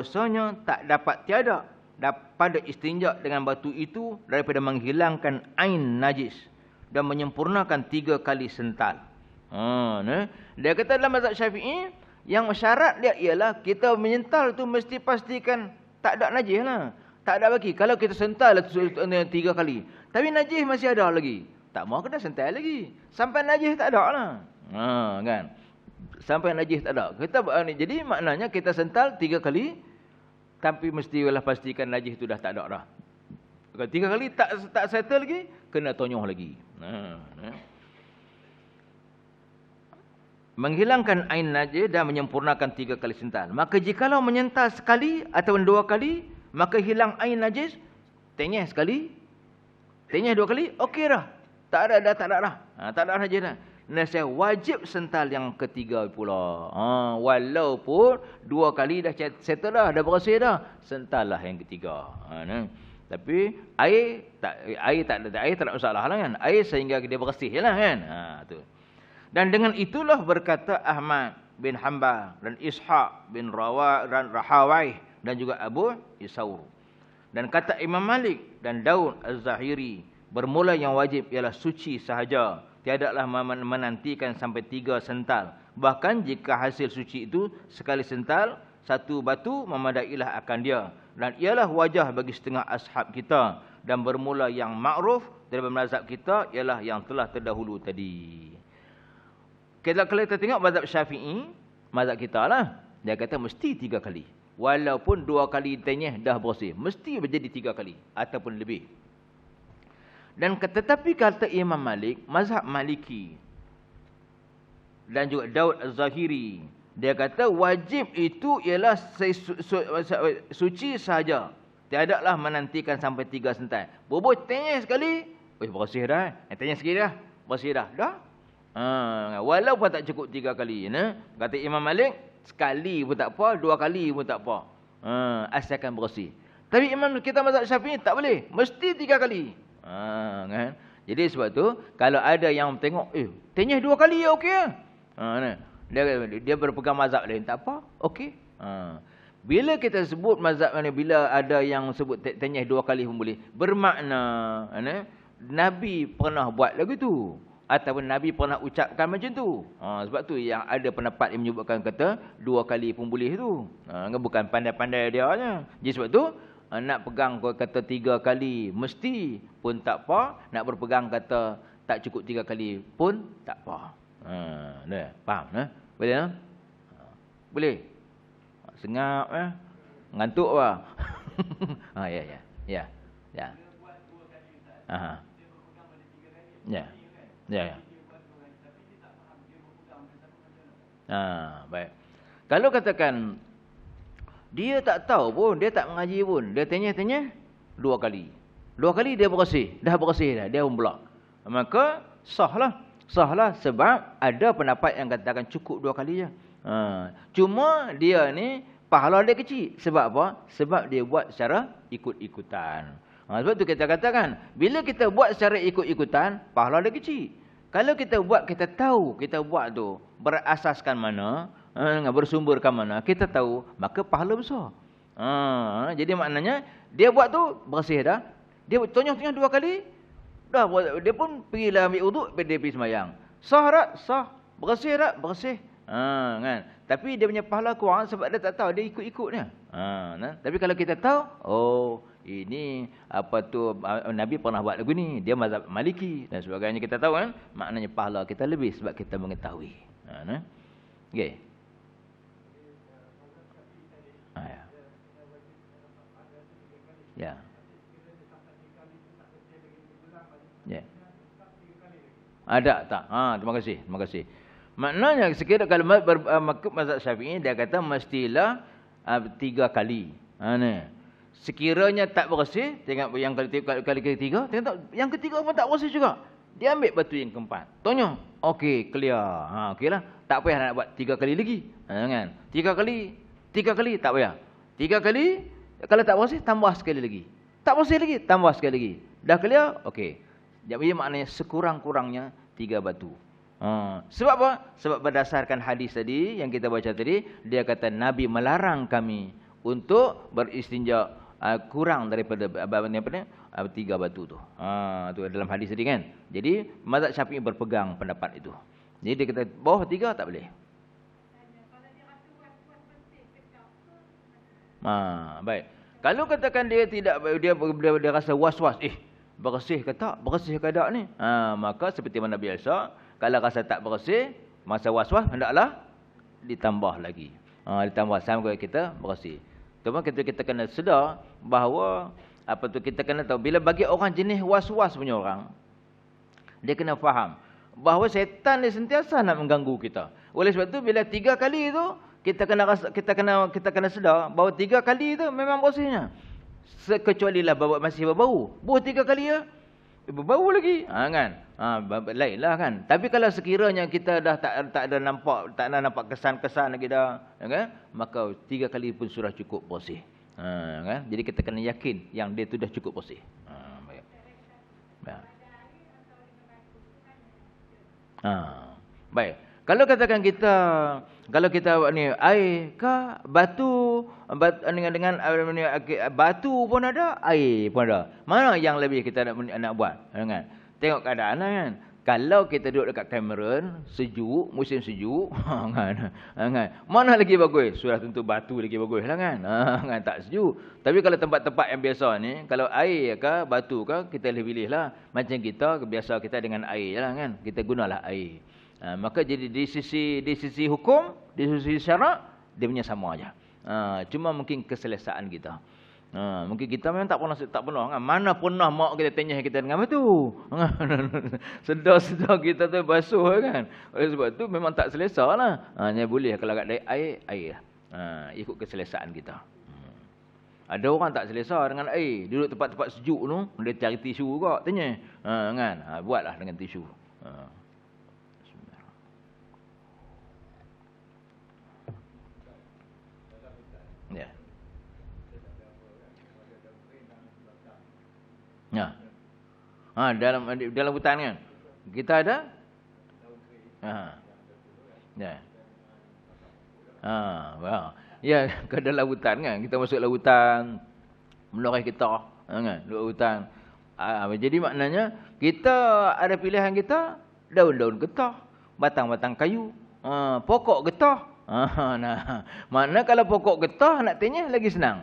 bahwasanya tak dapat tiada pada istinja dengan batu itu daripada menghilangkan ain najis dan menyempurnakan 3 kali sental. Dia kata dalam mazhab Syafi'i, yang syarat dia ialah kita menyental tu mesti pastikan tak ada najis lah. Tak ada lagi. Kalau kita sental 3 kali, tapi najis masih ada lagi, tak mau kena sental lagi. Sampai najis tak ada lah. Kan? Sampai najis tak ada. Jadi maknanya kita sental 3 kali, tapi mestilah pastikan najis itu dah tak ada dah. Kalau 3 kali tak settle lagi, kena tonyoh lagi. Menghilangkan ain najis dan menyempurnakan 3 kali sental. Maka jikalau menyental sekali atau 2 kali, maka hilang ain najis, tenyeh sekali, tenyeh 2 kali, okey dah. Tak ada dah. Tak ada najis dah. Nasihat wajib sental yang ketiga pula. Walaupun 2 kali dah settle dah bersih dah, sentallah yang ketiga. Tapi air tak ada masalah lah kan. Air sehingga dia bersih jelah kan. Tu. Dan dengan itulah berkata Ahmad bin Hanbal dan Ishaq bin Rahawai dan juga Abu Isaur. Dan kata Imam Malik dan Daud Az-Zahiri, bermula yang wajib ialah suci sahaja. Tiadalah menantikan sampai 3 sental. Bahkan jika hasil suci itu sekali sental, 1 batu memadailah akan dia. Dan ialah wajah bagi setengah ashab kita. Dan bermula yang ma'ruf daripada mazhab kita ialah yang telah terdahulu tadi. Kalau kita tengok mazhab Syafi'i, mazhab kita lah, dia kata mesti 3 kali. Walaupun 2 kali tenyeh dah bersih, mesti menjadi 3 kali ataupun lebih. Dan tetapi kata Imam Malik, mazhab Maliki dan juga Daud Az-Zahiri, dia kata wajib itu ialah suci sahaja. Tiadalah menantikan sampai 3 sental. Boboh tenyeh sekali, bersih dah. Tenyeh sekali dah, bersih dah. Dah. Walaupun tak cukup 3 kali. Kata Imam Malik, sekali pun tak apa, 2 kali pun tak apa. Asalkan bersih. Tapi Imam kita mazhab Syafi'i tak boleh, mesti 3 kali. Kan? Jadi sebab tu kalau ada yang tengok tenyeh 2 kali ya okey lah. Dia berpegang mazhab lain, tak apa, okey. Bila kita sebut mazhab ni, bila ada yang sebut tenyeh 2 kali pun boleh, bermakna Nabi pernah buat lagu tu ataupun Nabi pernah ucapkan macam tu. Sebab tu yang ada pendapat yang menyebutkan kata 2 kali pun boleh tu. Bukan pandai-pandai dia nya. Jadi sebab tu nak pegang kata 3 kali mesti pun tak apa, nak berpegang kata tak cukup 3 kali pun tak apa. Faham boleh tak? Boleh. Sengap ngantuk apa? Ya. Ya. Baik. Kalau katakan dia tak tahu pun, dia tak mengaji pun, dia tanya-tanya 2 kali. 2 kali dia bersih dah, dia pun pula. Maka sahlah sebab ada pendapat yang katakan cukup 2 kali je. Cuma dia ni pahala dia kecil. Sebab apa? Sebab dia buat secara ikut-ikutan. Sebab tu kita katakan, bila kita buat secara ikut-ikutan, pahala dia kecil. Kalau kita buat, kita tahu kita buat tu berasaskan mana, bersumberkan mana, kita tahu, maka pahala besar. Jadi maknanya dia buat tu bersih dah, dia tonyong-tonyong 2 kali dah, dia pun pergilah ambil uduk, dia pergi sembahyang. Sah tak? Sah. Bersih tak? Bersih. Kan? Tapi dia punya pahala kurang sebab dia tak tahu, dia ikut-ikutnya. Tapi kalau kita tahu, ini apa tu Nabi pernah buat lagu ni, dia mazhab Maliki dan sebagainya, kita tahu kan, maknanya pahala kita lebih sebab kita mengetahui. Okey. Ya. Ya. Ada tak? Terima kasih. Maknanya sekiranya kalau mazhab Syafi'i, dia kata mestilah 3 kali. Sekiranya tak bersih, tengok yang kali ketiga, tengok yang ketiga pun tak bersih juga, dia ambil batu yang keempat, tonyong, okey, clear. Okeylah, tak payah nak buat 3 kali lagi. Kan? 3 kali tak payah. 3 kali, kalau tak bersih, tambah sekali lagi. Tak bersih lagi, tambah sekali lagi. Dah clear? Okey. Jadi maknanya sekurang-kurangnya 3 batu. Sebab apa? Sebab berdasarkan hadis tadi yang kita baca tadi, dia kata Nabi melarang kami untuk beristinja kurang daripada 3 batu tu. Tu dalam hadis tadi kan. Jadi mazhab Syafi'i berpegang pendapat itu. Jadi dia kata bawah 3 tak boleh. Baik. Kalau katakan dia tidak dia rasa was-was, bersih ke tak? Bersih ke tak ni? Maka seperti mana biasa, kalau rasa tak bersih, masa was-was hendaklah ditambah lagi. Ditambah sampai kita bersih. Cuma kita kena sedar bahawa kita kena tahu bila bagi orang jenis was-was punya orang, dia kena faham bahawa syaitan dia sentiasa nak mengganggu kita. Oleh sebab tu bila 3 kali tu kita kena sedar bahawa 3 kali tu memang bersihnya. Kecuali lah masih berbau. Buah 3 kali ya. Berbau lagi. Kan? Lainlah kan. Tapi kalau sekiranya kita dah tak ada nampak kesan-kesan lagi dah, kan? Maka 3 kali pun sudah cukup bersih. Kan? Jadi kita kena yakin yang dia tu dah cukup bersih. Baik. Baik. Baik. Kalau katakan kalau kita ni air ke batu, dengan batu pun ada, air pun ada. Mana yang lebih kita nak buat? Kan? Tengok keadaan kan. Kalau kita duduk dekat Cameron, sejuk, musim sejuk, kan? Mana lagi bagus? Sudah tentu batu lagi bagus lah kan. Kan tak sejuk. Tapi kalau tempat-tempat yang biasa ni, kalau air ke batu ke, kita pilih lah. Macam kita biasa kita dengan air lah kan. Kita gunalah air. Maka jadi di sisi hukum, di sisi syarak, dia punya sama aja. Cuma mungkin keselesaan kita. Mungkin kita memang tak pernah kan. Mana pernah mak kita tanya kita dengan batu. Sedar-sedar kita tu basuh kan. Oleh sebab tu memang tak selesa lah. Hanya boleh kalau ada air. Ikut keselesaan kita. Ada orang tak selesa dengan air. Duduk tempat-tempat sejuk tu, dia cari tisu juga tanya. Kan? Buatlah dengan tisu. Ya. Dalam hutan kan. Kita ada? Ya. Ya, ke dalam hutan kan. Kita masuk dalam hutan, menoreh kita, kan? Duduk hutan. Jadi maknanya kita ada pilihan kita, daun-daun getah, batang-batang kayu, pokok getah. Makna kalau pokok getah nak tenyeh lagi senang.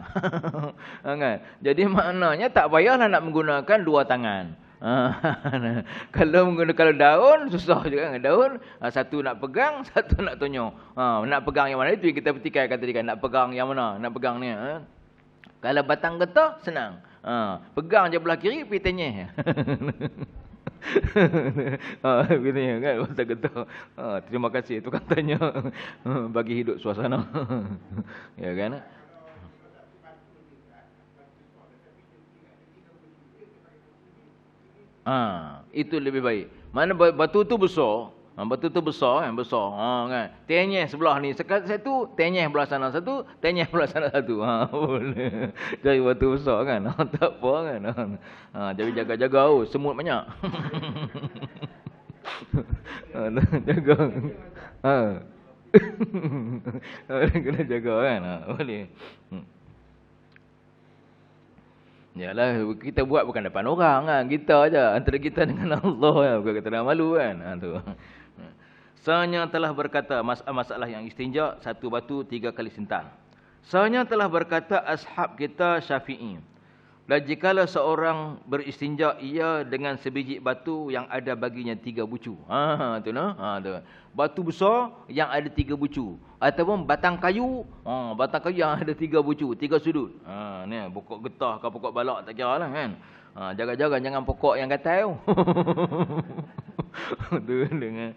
Kan? Jadi maknanya tak payahlah nak menggunakan 2 tangan. Kalau daun susah juga kan. Daun satu nak pegang, satu nak tonyo. Nak pegang yang mana itu kita petikaikan tadi kan. Nak pegang yang mana? Nak pegang ni. Kalau batang getah senang. Pegang je belah kiri pergi tenyeh. Begini kan masa getah. Terima kasih tukang tanya bagi hidup suasana. Ya kan? Itu lebih baik. Mana batu tu besar. Batu tu besar kan, besar. Kan. Tenyeh sebelah ni satu, tenyeh belah sana satu, tenyeh belah sana satu. Boleh. Jadi batu besar kan. Tak apa kan. Jadi jaga-jaga semut banyak. Jaga. Kena jaga kan. Boleh. Yalah, kita buat bukan depan orang kan. Kita aja antara kita dengan Allah kan. Bukan kita nak malu kan. Tu. Sanya telah berkata, masalah yang istinja, 1 batu 3 kali sintal. Sanya telah berkata ashab kita Syafi'i. Dan jikalau seorang beristinja ia dengan sebiji batu yang ada baginya 3 bucu. Tu nah. Tu. Batu besar yang ada 3 bucu. Ataupun batang kayu yang ada 3 bucu, 3 sudut. Ni pokok getah ke pokok balak tak kira lah kan. Jaga-jaga jangan pokok yang gatal. Tu dengan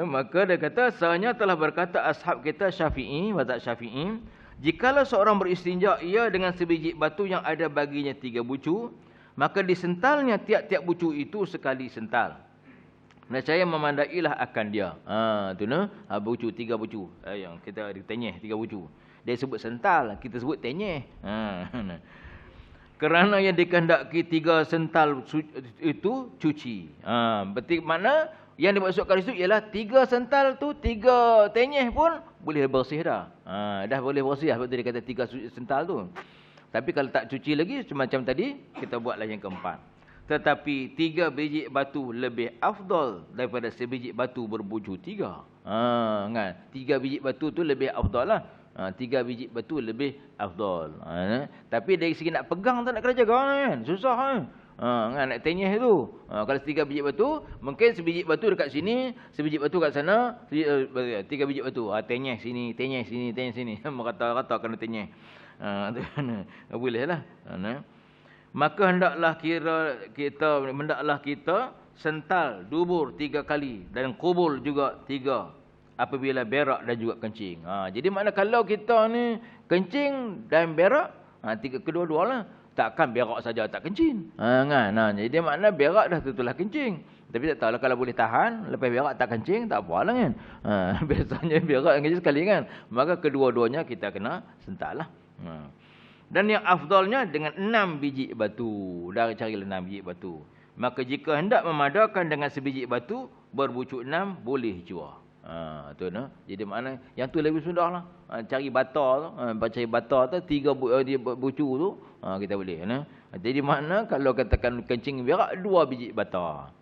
maka dia kata sahnya telah berkata ashab kita Syafi'i, mazhab Syafi'i, jikalau seorang beristinja ia dengan sebiji batu yang ada baginya 3 bucu, maka disentalnya tiap-tiap bucu itu sekali sental. Nescaya memandailah akan dia. Tu nah, bucu 3 bucu. Yang kita tenyeh 3 bucu. Dia sebut sental, kita sebut tenyeh. Kerana yang dikehendaki 3 sental itu cuci. Berarti mana Yang dimaksudkan itu ialah 3 sental tu, 3 tenyeh pun boleh bersih dah. Dah boleh bersih dah. Sebab tu dia kata 3 sental tu. Tapi kalau tak cuci lagi, macam tadi, kita buatlah yang keempat. Tetapi 3 biji batu lebih afdal daripada sebiji batu berbuju 3. Kan? 3 biji batu tu lebih afdal lah. 3 biji batu lebih afdal. Tapi dari segi nak pegang tak nak kena jaga kan? Susah kan? Kan nak tenyeh tu. Kalau 3 biji batu, mungkin sebiji batu dekat sini, sebiji batu kat sana, 3 biji batu. Tenyeh sini, tenyeh sini, tenyeh sini. Merata-rata kena tenyeh. Bolehlah. Maka hendaklah kita sental dubur 3 kali dan kubul juga 3 apabila berak dan juga kencing. Jadi makna kalau kita ni kencing dan berak, kedua-dualah. Takkan berak saja tak kencing. Kan? Jadi makna berak dah tentulah kencing. Tapi tak tahulah kalau boleh tahan, lepas berak tak kencing, tak apalah kan. Biasanya berak dan kencing sekali kan. Maka kedua-duanya kita kena sental lah. Dan yang afdalnya dengan 6 biji batu. Dah carilah 6 biji batu. Maka jika hendak memadakan dengan sebiji batu, berbucuk 6 boleh jua. Tu nah. Jadi makna yang tu lebih sudahlah. Cari bata tu, cari bata tu 3 bucu tu, kita boleh nah. Jadi makna kalau katakan kencing berak 2 biji bata.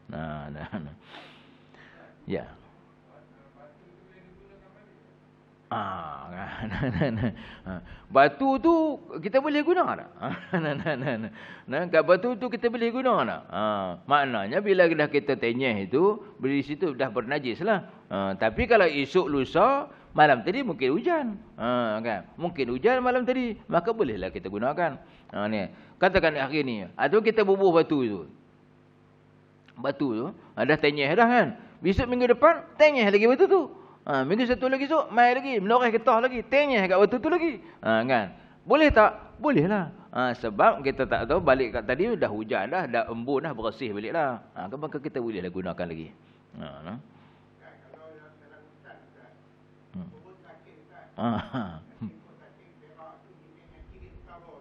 Ya. Batu tu kita boleh guna tak? Kat batu tu kita boleh guna tak? Maknanya bila dah kita tenyeh itu, di situ dah bernajis lah. Tapi kalau esok lusa, malam tadi mungkin hujan. Kan? Mungkin hujan malam tadi, maka bolehlah kita gunakan. Ni. Katakan hari ni, atau kita bubuh batu tu. Batu tu, dah tenyeh dah kan? Besok minggu depan, tenyeh lagi batu tu. Minggu satu lagi esok, mai lagi, menoreh getah lagi, tenyeh kat batu tu lagi. Kan? Boleh tak? Boleh lah. Sebab kita tak tahu balik kat tadi dah hujan dah embun dah, bersih balik lah. Maka kita boleh lah gunakan lagi. Kalau yang dalam hutan, kubur sakit Ustaz. Kubur sakit berak tu jenis yang kiri utama.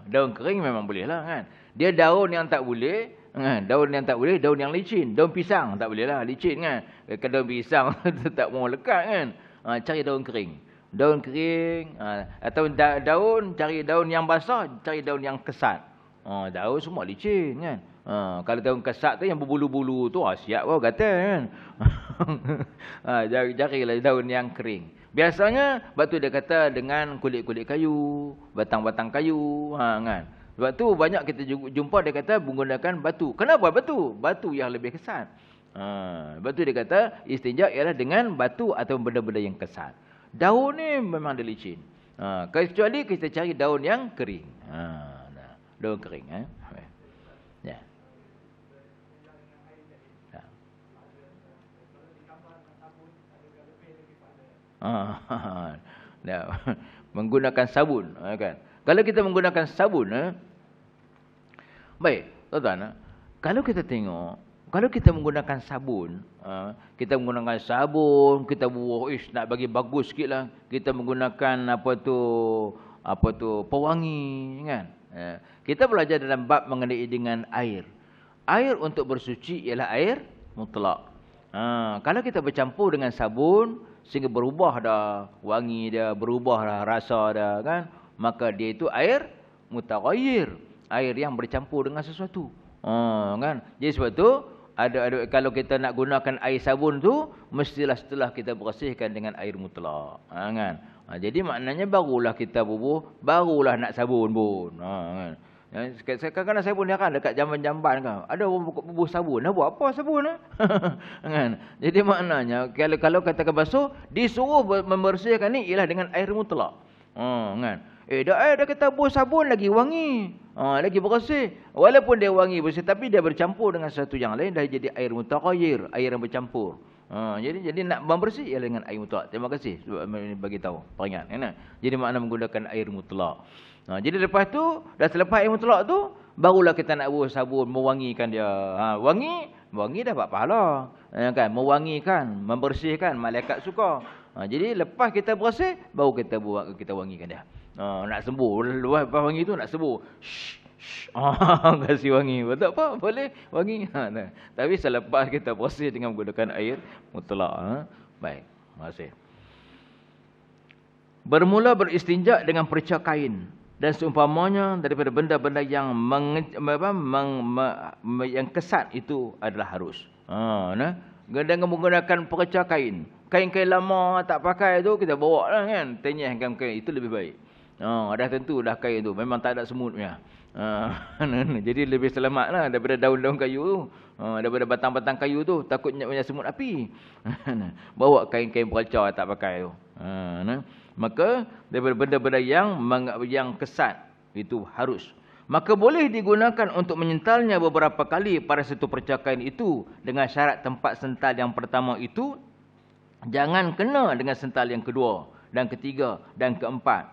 Daun kering memang boleh lah kan. Dia daun yang tak boleh, daun yang tak boleh, daun yang licin. Daun pisang tak boleh lah, licin kan. Daun pisang tak mau lekat kan. Cari daun kering. Daun kering, atau daun, cari daun yang basah, cari daun yang kesat. Daun semua licin kan. Kalau daun kesat tu yang berbulu-bulu tu, siap pun kata kan. Carilah daun yang kering. Biasanya batu dia kata dengan kulit-kulit kayu, batang-batang kayu, kan. Sebab tu banyak kita jumpa dia kata menggunakan batu. Kenapa batu? Batu yang lebih kesat. Batu dia kata istinja ialah dengan batu atau benda-benda yang kesat. Daun ni memang dia licin. Kecuali kita cari daun yang kering. Daun kering. Ya. Menggunakan sabun kan. Kalau kita menggunakan sabun, baik tuan-tuan, kalau kita tengok, kalau kita menggunakan sabun, kita menggunakan sabun, kita buah nak bagi bagus sikitlah, kita menggunakan apa tu pewangi kan. Kita belajar dalam bab mengenai dengan air. Air untuk bersuci ialah air mutlak. Kalau kita bercampur dengan sabun sehingga berubah dah wangi dia, berubah dah rasa dia kan, maka dia itu air mutaghayyir, air yang bercampur dengan sesuatu. Kan? Jadi sebab tu ada kalau kita nak gunakan air sabun tu mestilah setelah kita bersihkan dengan air mutlak. Kan? Jadi maknanya barulah kita bubuh, barulah nak sabun pun. Kan? Kadang-kadang saya pun heran dekat jamban-jamban kan. Ada orang bubuh sabun. Nak buat apa sabun? Kan? Jadi maknanya kalau katakan basuh, disuruh membersihkan ni ialah dengan air mutlak. Kan? Dah kata bubuh sabun lagi wangi. Lagi bersih. Walaupun dia wangi bersih tapi dia bercampur dengan sesuatu yang lain dah jadi air mutaghayyir, air yang bercampur. Jadi nak membersih ialah dengan air mutlak. Terima kasih sebab bagi tahu, peringat kan. Jadi makna menggunakan air mutlak. Jadi lepas tu, dah selepas air mutlak tu, barulah kita nak buat sabun, mewangikan dia. Wangi dah dapat pahala. Kan? Mewangikan, membersihkan, malaikat suka. Jadi lepas kita bersih, baru kita wangikan dia. Nak sembuh. Luar wangi tu nak sembuh. Kasih wangi. Betul apa? Boleh wangi. Tapi selepas kita proses dengan menggunakan air mutlak. Baik. Terima kasih. Bermula beristinja dengan perca kain dan seumpamanya daripada benda-benda yang yang kesat itu adalah harus. Dengan menggunakan perca kain. Kain-kain lama tak pakai tu kita bawa lah kan. Tenyehkan kain itu lebih baik. Dah tentu dah kain tu memang tak ada semutnya. Jadi lebih selamat lah daripada daun-daun kayu tu. Daripada batang-batang kayu tu takutnya punya semut api. Bawa kain-kain perca tak pakai tu. Maka daripada benda-benda yang kesat itu harus. Maka boleh digunakan untuk menyentalnya beberapa kali pada satu perca kain itu dengan syarat tempat sental yang pertama itu jangan kena dengan sental yang kedua dan ketiga dan keempat.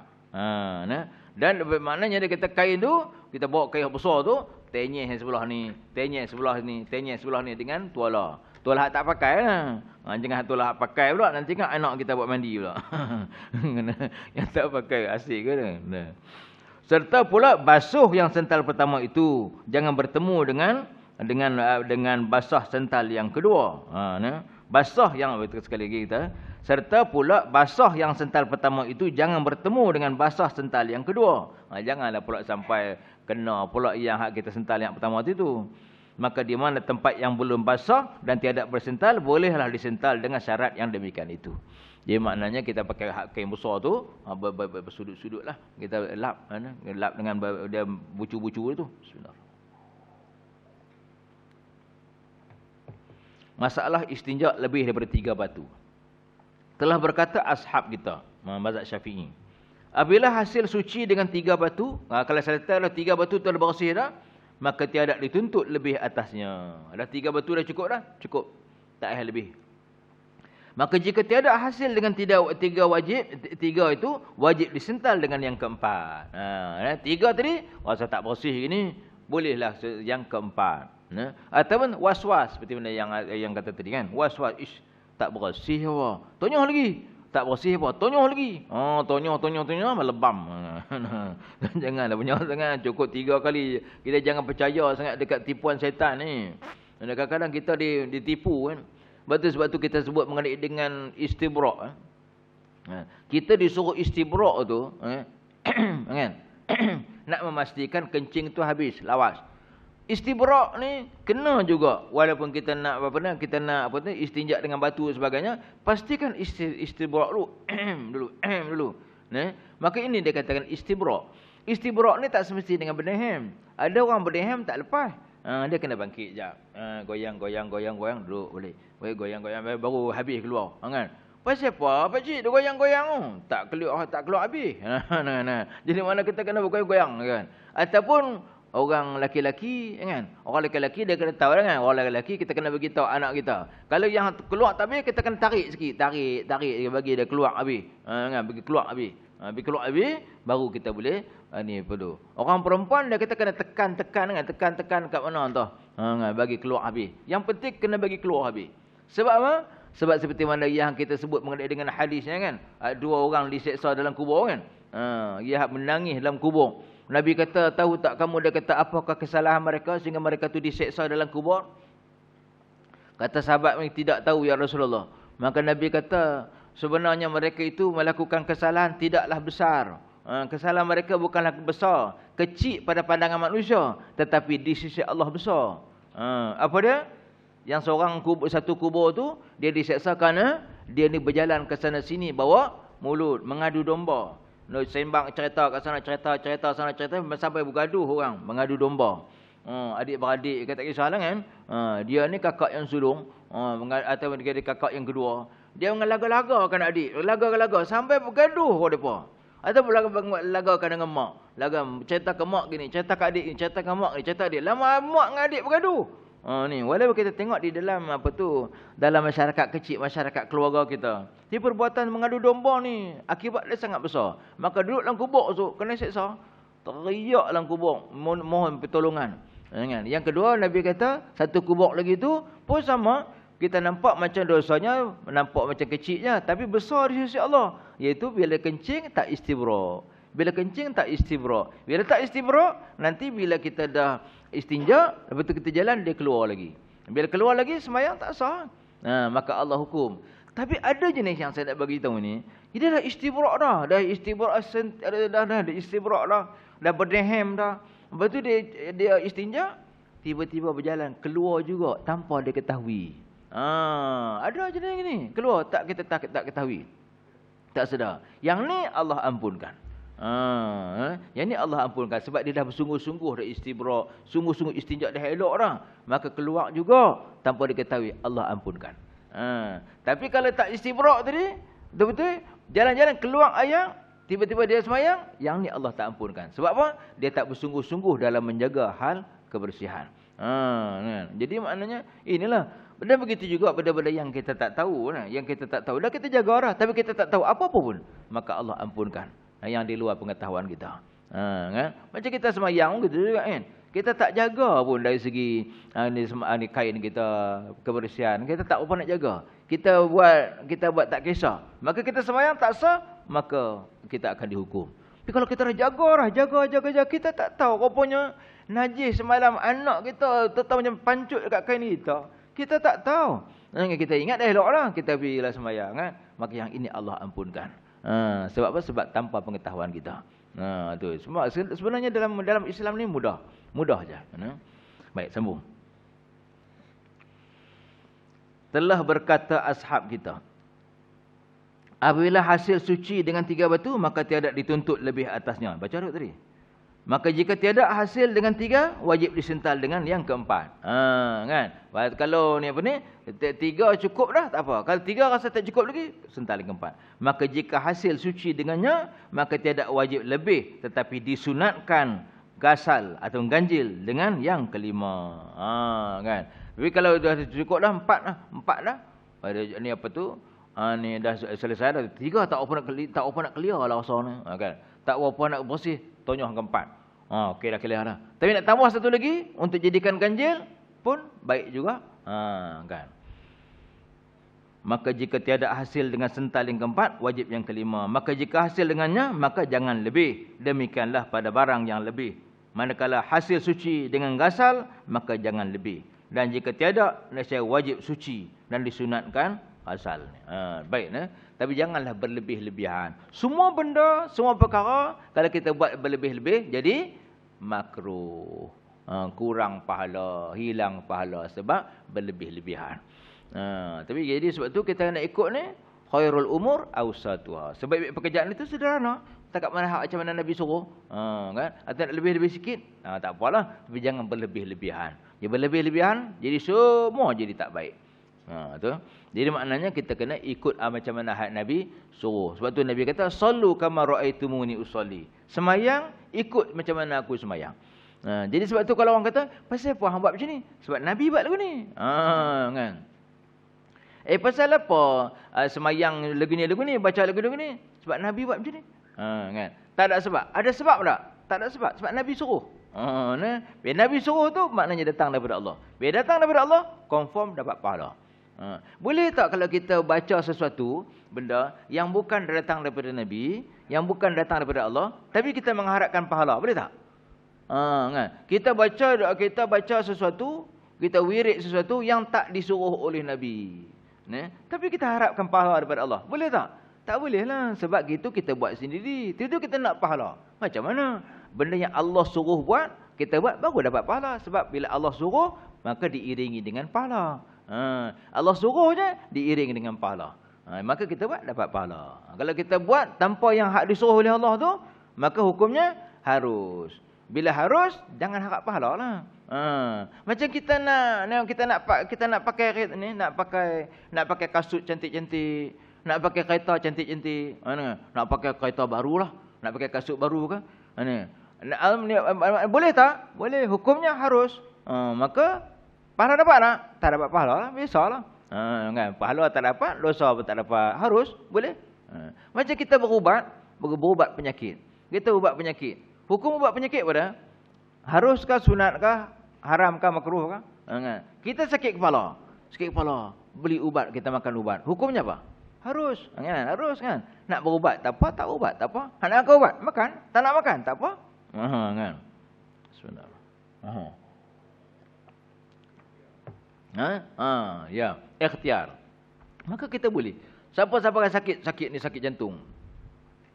Dan maknanya dia kata kain tu kita bawa kain besar tu tenyeh sebelah ni, tenyeh sebelah ni, tenyeh sebelah ni dengan tuala. Tuala tak pakai lah. Jangan tuala pakai pula nanti kan anak kita buat mandi pula. Yang tak pakai asik ke dah. Serta pula basuh yang sental pertama itu jangan bertemu dengan basah sental yang kedua. Basah yang betul sekali lagi kita. Serta pula basah yang sental pertama itu jangan bertemu dengan basah sental yang kedua. Janganlah pula sampai kena pula yang hak kita sental yang pertama itu. Maka di mana tempat yang belum basah dan tiada bersental, bolehlah disental dengan syarat yang demikian itu. Jadi maknanya kita pakai kain besar tu, bersudut-sudut lah. Kita lap dengan dia bucu-bucu itu. Bismillah. Masalah istinja lebih daripada 3 batu. Telah berkata ashab kita, mazhab Syafi'i. Apabila hasil suci dengan 3 batu, kalau selesai 3 batu tu dah bersih dah, maka tiada dituntut lebih atasnya. Dah 3 batu dah cukup dah? Cukup. Tak payah lebih. Maka jika tiada hasil dengan 3 itu wajib disental dengan yang keempat. 3 tadi, rasa tak bersih gini, bolehlah yang keempat. Ataupun was-was seperti mana yang kata tadi kan. Was-was, tak bersih apa? Tonyah lagi. Tak bersih apa? Tonyah lagi. Tonyah melebam. Janganlah banyak sangat. Cukup 3 kali. Kita jangan percaya sangat dekat tipuan syaitan ni. Kadang-kadang kita ditipu kan. Sebab tu kita sebut mengenai dengan istibrak. Kita disuruh istibrak tu kan? Nak memastikan kencing tu habis, lawas. Istibrak ni kena juga walaupun kita nak istinja dengan batu dan sebagainya, pastikan istibrak dulu. Maka ini dia katakan istibrak. Istibrak ni tak semesti dengan berdehem. Ada orang berdehem tak lepas. Dia kena bangkit jap. Goyang dulu boleh. Goyang baru habis keluar. Kan? Pasal apa? Pakcik dia goyang-goyang tu. Tak keluar habis. Jadi mana kita kena bergoyang kan? Ataupun orang lelaki kan? Orang lelaki dia kena tahu kan? Orang lelaki kita kena beritahu anak kita. Kalau yang keluar tak habis, kita kena tarik sikit. Tarik bagi dia keluar habis. Kan? Bagi keluar habis. Bagi keluar habis, baru kita boleh ni apa tu. Orang perempuan dia kita kena tekan kan? Tekan kat mana entah. Kan? Bagi keluar habis. Yang penting kena bagi keluar habis. Sebab apa? Sebab seperti mana yang kita sebut mengenai dengan hadisnya kan. 2 orang diseksa dalam kubur kan. Dia menangis dalam kubur. Nabi kata, tahu tak kamu, dia kata, apakah kesalahan mereka sehingga mereka tu diseksa dalam kubur? Kata sahabat ini, tidak tahu ya Rasulullah. Maka Nabi kata, sebenarnya mereka itu melakukan kesalahan tidaklah besar. Kesalahan mereka bukanlah besar, kecil pada pandangan manusia, tetapi di sisi Allah besar. Apa dia? Yang satu kubur tu, dia diseksa kerana dia ni berjalan ke sana sini, bawa mulut, mengadu domba. Sembang cerita kat sana, cerita sana, cerita sampai bergaduh orang, mengadu domba. Adik-beradik kata kisah lah kan. Dia ni kakak yang sulung, atau dia kakak yang kedua. Dia mengelaga-lagakan adik, laga-laga sampai bergaduh mereka. Ataupun lagakan dengan mak. Cerita ke mak gini, cerita ke adik gini, cerita ke mak gini, cerita adik. Lama mak dengan adik bergaduh. Ni walaupun kita tengok di dalam dalam masyarakat kecil, masyarakat keluarga kita, di perbuatan mengadu domba ni akibat dia sangat besar. Maka duduk dalam kubur tu kena seksa, teriak dalam kubur mohon pertolongan. Yang kedua Nabi kata satu kubur lagi tu pun sama, kita nampak macam dosanya, nampak macam kecilnya, tapi besar di sisi Allah, iaitu bila kencing tak istibrak. Bila kencing tak istibra'. Bila tak istibra', nanti bila kita dah istinja, lepas tu kita jalan, dia keluar lagi. Bila keluar lagi, sembahyang tak sah. Maka Allah hukum. Tapi ada jenis yang saya nak bagi tahu ni, dia dah istibra' dah. Dah istibra' dah istibra' dah. Dah berdehem dah. Lepas tu dia istinja, tiba-tiba berjalan, keluar juga tanpa dia ketahui. Ada jenis ni, keluar kita tak ketahui. Tak sedar. Yang ni Allah ampunkan. Yang ni Allah ampunkan sebab dia dah bersungguh-sungguh dah istibra', sungguh-sungguh istinja dah elok dah, maka keluar juga tanpa diketahui, Allah ampunkan. Tapi kalau tak istibra' tadi, betul-betul jalan-jalan keluar air, tiba-tiba dia sembahyang, yang ni Allah tak ampunkan. Sebab apa? Dia tak bersungguh-sungguh dalam menjaga hal kebersihan. Jadi maknanya inilah. Dan begitu juga benda-benda yang kita tak tahu, yang kita tak tahu dah kita jaga dah, tapi kita tak tahu apa-apa pun, maka Allah ampunkan yang di luar pengetahuan kita. Kan? Macam kita sembahyang gitu juga kan. Kita tak jaga pun dari segi ni kain kita, kebersihan, kita tak apa nak jaga. Kita buat tak kisah. Maka kita sembahyang tak sah, maka kita akan dihukum. Tapi kalau kita jaga, kita tak tahu rupanya najis semalam anak kita tetap macam pancut dekat kain kita. Kita tak tahu. Kita ingat dah elok lah, kita pergilah sembahyang kan. Maka yang ini Allah ampunkan. Sebab apa? Sebab tanpa pengetahuan kita. Tu sebenarnya dalam Islam ni mudah je. Baik, sambung. Telah berkata ashab kita, apabila hasil suci dengan 3 batu, maka tiada dituntut lebih atasnya. Baca dulu tadi. Maka jika tiada hasil dengan 3, wajib disental dengan yang keempat. Kan? Kalau ni 3 cukup dah, tak apa. Kalau 3 rasa tak cukup lagi, sental yang keempat. Maka jika hasil suci dengannya, maka tiada wajib lebih, tetapi disunatkan gasal atau ganjil dengan yang kelima. Kan? Tapi kalau dah cukup dah, 4 dah. Ni apa tu? Ni dah selesai dah. 3 tak apa nak clear lah rasa ni. Kan? Tak apa nak bersih, tonyoh ke 4. Okey dah clear dah. Tapi nak tambah satu lagi untuk jadikan ganjil pun baik juga. Kan. Maka jika tiada hasil dengan sental yang keempat, wajib yang kelima. Maka jika hasil dengannya, maka jangan lebih. Demikianlah pada barang yang lebih. Manakala hasil suci dengan gasal, maka jangan lebih. Dan jika tiada, nescaya wajib suci dan disunatkan asal. Baik, tapi janganlah berlebih-lebihan. Semua benda, semua perkara, kalau kita buat berlebih-lebih, jadi makruh. Kurang pahala, hilang pahala sebab berlebih-lebihan. Tapi jadi sebab tu kita nak ikut ni, khairul umur awsatuha. Sebaik-baik pekerjaan itu sederhana. Tak mana hak macam mana Nabi suruh. Kan? Atau nak lebih-lebih sikit, tak apalah. Tapi jangan berlebih-lebihan. Dia berlebih-lebihan, jadi semua jadi tak baik. Tu. Jadi maknanya kita kena ikut macam mana had Nabi suruh. Sebab tu Nabi kata, sallu kama ra'aitumuni usolli. Semayang ikut macam mana aku semayang. Jadi sebab tu kalau orang kata, pasal apa hang buat macam ni? Sebab Nabi buat lagu ni. Kan? Pasal apa semayang lagu ni, baca lagu ni? Sebab Nabi buat macam ni. Kan? Tak ada sebab. Ada sebab tak? Tak ada sebab. Sebab Nabi suruh. Bila Nabi suruh tu maknanya datang daripada Allah. Bila datang daripada Allah, confirm dapat pahala. Boleh tak kalau kita baca sesuatu benda yang bukan datang daripada Nabi, yang bukan datang daripada Allah, tapi kita mengharapkan pahala, boleh tak? Kan? Kita baca sesuatu, kita wirid sesuatu yang tak disuruh oleh Nabi, tapi kita harapkan pahala daripada Allah, boleh tak? Tak boleh lah. Sebab gitu kita buat sendiri, itu kita nak pahala. Macam mana? Benda yang Allah suruh buat, kita buat baru dapat pahala. Sebab bila Allah suruh, maka diiringi dengan pahala. Allah suruh je, diiringi dengan pahala. Maka kita buat, dapat pahala. Kalau kita buat tanpa yang hak disuruh oleh Allah tu, maka hukumnya harus. Bila harus, jangan harap pahala lah. Macam kita nak pakai ni, nak pakai kasut cantik-cantik, nak pakai kereta cantik-cantik, nak pakai kereta baru lah, nak pakai kasut baru ke? Boleh tak? Boleh. Hukumnya harus. Maka pahala dapat tak? Tak dapat pahala lah, biasalah. Kan? Pahala tak dapat, dosa pun tak dapat. Harus, boleh. Macam kita berubat penyakit. Kita ubat penyakit. Hukum ubat penyakit pada haruskah, sunatkah, haramkah, makruhkah? Kita sakit kepala, beli ubat, kita makan ubat. Hukumnya apa? Harus. Kan? Harus kan? Nak berubat tak apa, tak ubat tak apa. Nak makan ubat, makan. Tak nak makan, tak apa. Kan? Sebenarnya. Ya, ikhtiar. Maka kita boleh. Siapa-siapa yang sakit ni sakit jantung.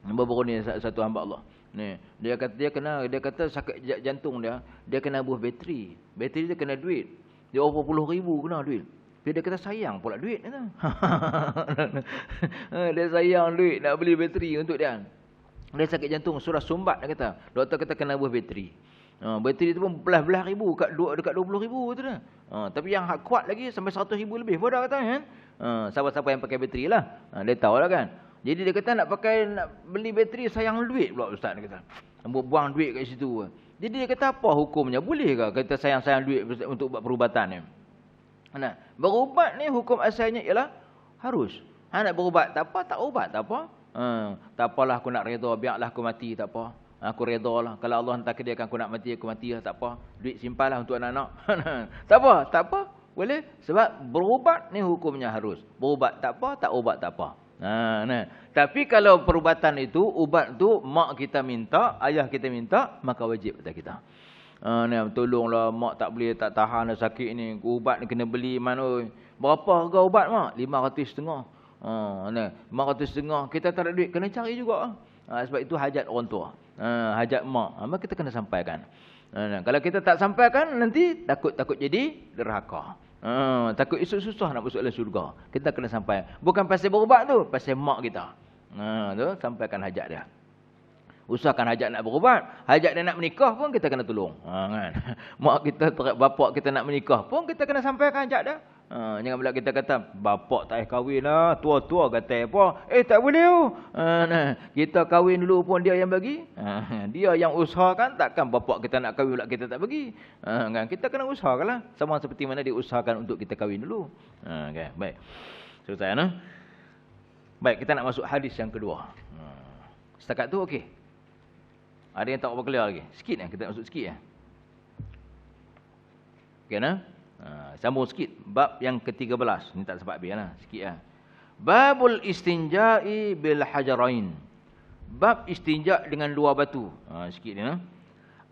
Baru-baru ni satu hamba Allah. Ni, dia kata sakit jantung dia kena buah bateri. Bateri dia kena duit. Dia berapa puluh ribu kena duit. Dia kata sayang pula duit kata. Dia sayang duit nak beli bateri untuk dia. Dia sakit jantung, surah sumbat dia kata. Doktor kata kena buah bateri. Bateri tu pun belas-belas ribu dekat 20 ribu tu dah. Tapi yang hak kuat lagi sampai 100 ribu lebih pun dah kata kan. Siapa-siapa yang pakai bateri lah. Dia tahu lah kan. Jadi dia kata nak beli bateri sayang duit pula ustaz dia kata. Buang duit kat situ. Jadi dia kata apa hukumnya? Boleh ke kita sayang-sayang duit untuk buat perubatan ni? Nah, berubat ni hukum asalnya ialah harus. Nak berubat tak apa, tak ubat tak apa. Tak apalah aku nak redha, biarlah aku mati tak apa. Aku redha lah. Kalau Allah takdirkan aku nak mati, aku mati lah tak apa. Duit simpanlah untuk anak-anak. Tak apa. Boleh. Sebab berubat ni hukumnya harus. Berubat tak apa, tak ubat tak apa. Nah. Tapi kalau perubatan itu, ubat tu mak kita minta, ayah kita minta, maka wajib atas kita. Tolonglah mak tak boleh, tak tahan dah sakit ni. Ubat ni kena beli mana. Berapa harga ubat mak? 550. 550. Kita tak ada duit, kena cari juga. Sebab itu hajat orang tua. Hajat mak. Maka kita kena sampaikan. Kalau kita tak sampaikan, nanti takut jadi derhaka. Takut esok susah nak masuk dalam syurga. Kita kena sampai. Bukan pasal berubat tu, pasal mak kita. Tu sampaikan hajat dia. Usahakan hajat nak berubat. Hajat dia nak menikah pun kita kena tolong. Kan? Mak kita, bapak kita nak menikah pun kita kena sampaikan hajat dia. Jangan pula kita kata, bapak tak payah kahwin lah. Tua-tua kata apa. Tak boleh. Kita kahwin dulu pun dia yang bagi. Dia yang usahakan. Takkan bapak kita nak kahwin pula kita tak bagi. Kan? Kita kena usahakan lah. Sama seperti mana dia usahakan untuk kita kahwin dulu. Okay. Baik. Selesai. Baik, kita nak masuk hadis yang kedua. Setakat tu okey. Ada yang tak apa clear lagi? Sikit kita masuk sikit . Okey sambung sikit. Bab yang ke-13. Ni tak sempat habis lah. Sikit . Babul istinja'i bil hajarain. Bab istinja' dengan dua batu. Sikit ni .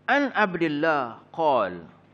An Abdillah qal.